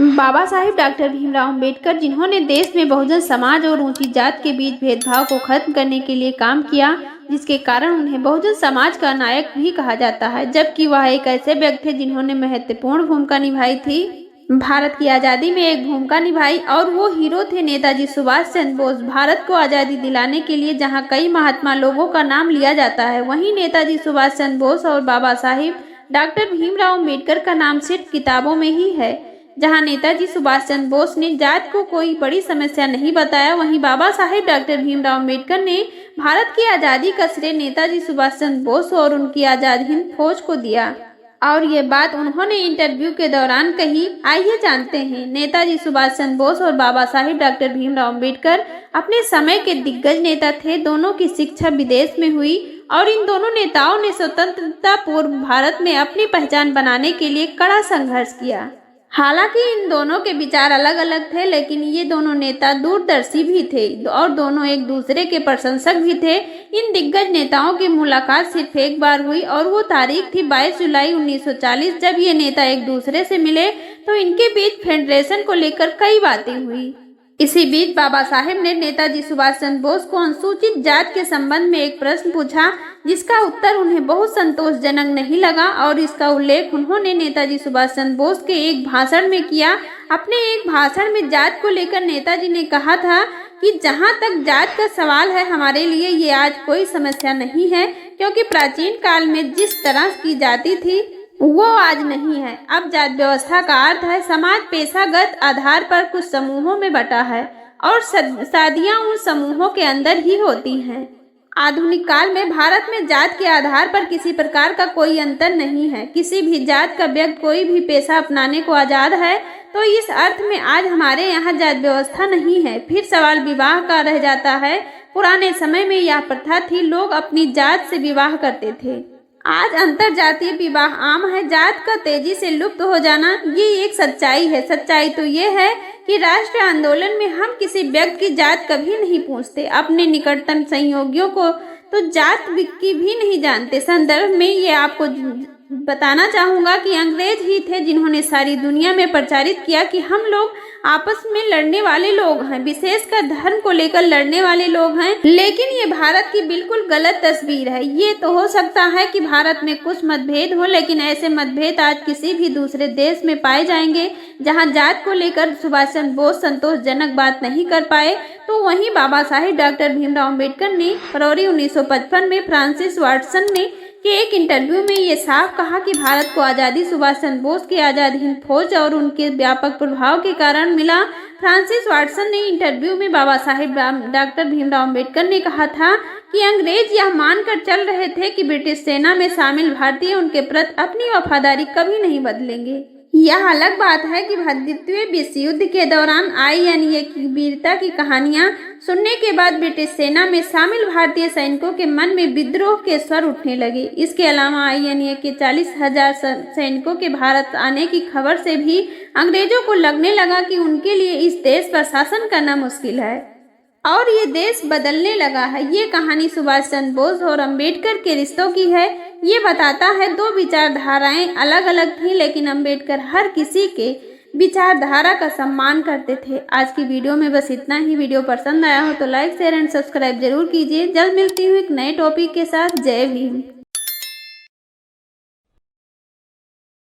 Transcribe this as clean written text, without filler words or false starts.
बाबा Sahib doctor Bhimrao Ambedkar, जिन्होंने देश में बहुजन समाज और ऊंची जात के बीच भेदभाव को खत्म करने के लिए काम किया, जिसके कारण उन्हें बहुजन समाज का नायक भी कहा जाता है, जबकि वह एक ऐसे व्यक्ति थे जिन्होंने महत्वपूर्ण भूमिका निभाई थी, भारत की आज़ादी में एक भूमिका निभाई। और वो हीरो थे नेताजी सुभाष चंद्र बोस। भारत को आज़ादी दिलाने के लिए जहाँ कई महात्मा लोगों का नाम लिया जाता है, वहीं नेताजी सुभाष चंद्र बोस और बाबा साहिब डॉक्टर भीमराव अंबेडकर का नाम सिर्फ किताबों में ही है। जहां नेताजी सुभाष चंद्र बोस ने जात को कोई बड़ी समस्या नहीं बताया, वहीं बाबा साहेब डॉक्टर भीमराव अंबेडकर ने भारत की आज़ादी का श्रेय नेताजी सुभाष चंद्र बोस और उनकी आज़ाद हिंद फौज को दिया। और ये बात उन्होंने इंटरव्यू के दौरान कही। आइए जानते हैं। नेताजी सुभाष चंद्र बोस और बाबा साहेब डॉक्टर भीमराव अंबेडकर अपने समय के दिग्गज नेता थे। दोनों की शिक्षा विदेश में हुई और इन दोनों नेताओं ने स्वतंत्रता पूर्व भारत में अपनी पहचान बनाने के लिए कड़ा संघर्ष किया। हालांकि इन दोनों के विचार अलग अलग थे, लेकिन ये दोनों नेता दूरदर्शी भी थे और दोनों एक दूसरे के प्रशंसक भी थे। इन दिग्गज नेताओं की मुलाकात सिर्फ एक बार हुई और वो तारीख थी 22 जुलाई 1940। जब ये नेता एक दूसरे से मिले तो इनके बीच फेडरेशन को लेकर कई बातें हुई। इसी बीच बाबा साहेब ने नेताजी सुभाष चंद्र बोस को अनुसूचित जात के संबंध में एक प्रश्न पूछा, जिसका उत्तर उन्हें बहुत संतोषजनक नहीं लगा और इसका उल्लेख उन्होंने नेताजी सुभाष चंद्र बोस के एक भाषण में किया। अपने एक भाषण में जात को लेकर नेताजी ने कहा था कि जहां तक जात का सवाल है, हमारे लिए ये आज कोई समस्या नहीं है, क्योंकि प्राचीन काल में जिस तरह की जाति थी वो आज नहीं है। अब जात व्यवस्था का अर्थ है समाज पेशागत आधार पर कुछ समूहों में बटा है और शादियां उन समूहों के अंदर ही होती हैं। आधुनिक काल में भारत में जात के आधार पर किसी प्रकार का कोई अंतर नहीं है। किसी भी जात का व्यक्ति कोई भी पेशा अपनाने को आजाद है। तो इस अर्थ में आज हमारे यहाँ जात व्यवस्था नहीं है। फिर सवाल विवाह का रह जाता है। पुराने समय में यह प्रथा थी, लोग अपनी जात से विवाह करते थे। आज अंतर जातीय विवाह आम है। जात का तेजी से लुप्त हो जाना ये एक सच्चाई है। सच्चाई तो ये है कि राष्ट्रीय आंदोलन में हम किसी व्यक्ति की जात कभी नहीं पूछते। अपने निकटतम सहयोगियों को तो जात की भी नहीं जानते। संदर्भ में ये आपको बताना चाहूँगा कि अंग्रेज ही थे जिन्होंने सारी दुनिया में प्रचारित किया कि हम लोग आपस में लड़ने वाले लोग हैं, विशेषकर धर्म को लेकर लड़ने वाले लोग हैं। लेकिन ये भारत की बिल्कुल गलत तस्वीर है। ये तो हो सकता है कि भारत में कुछ मतभेद हो, लेकिन ऐसे मतभेद आज किसी भी दूसरे देश में पाए जाएंगे। जहां जात को लेकर सुभाष चंद्र बोस संतोषजनक बात नहीं कर पाए, तो वहीं बाबा साहेब डॉक्टर भीमराव अंबेडकर ने फरवरी 1955 में फ्रांसिस वाटसन ने के एक इंटरव्यू में ये साफ कहा कि भारत को आज़ादी सुभाष चंद्र बोस की आज़ाद हिंद फौज और उनके व्यापक प्रभाव के कारण मिला। फ्रांसिस वाटसन ने इंटरव्यू में बाबा साहेब डॉक्टर भीमराव अंबेडकर ने कहा था कि अंग्रेज यह मानकर चल रहे थे कि ब्रिटिश सेना में शामिल भारतीय उनके प्रति अपनी वफादारी कभी नहीं बदलेंगे। यह अलग बात है कि द्वितीय विश्व युद्ध के दौरान INA की वीरता की कहानियां सुनने के बाद ब्रिटिश सेना में शामिल भारतीय सैनिकों के मन में विद्रोह के स्वर उठने लगे। इसके अलावा INA के 40,000 सैनिकों के भारत आने की खबर से भी अंग्रेजों को लगने लगा कि उनके लिए इस देश पर शासन करना मुश्किल है और ये देश बदलने लगा है। ये कहानी सुभाष चंद्र बोस और अंबेडकर के रिश्तों की है। ये बताता है दो विचारधाराएं अलग अलग थीं, लेकिन अंबेडकर हर किसी के विचारधारा का सम्मान करते थे। आज की वीडियो में बस इतना ही। वीडियो पसंद आया हो तो लाइक शेयर एंड सब्सक्राइब जरूर कीजिए। जल्द मिलती हूँ एक नए टॉपिक के साथ। जय भीम।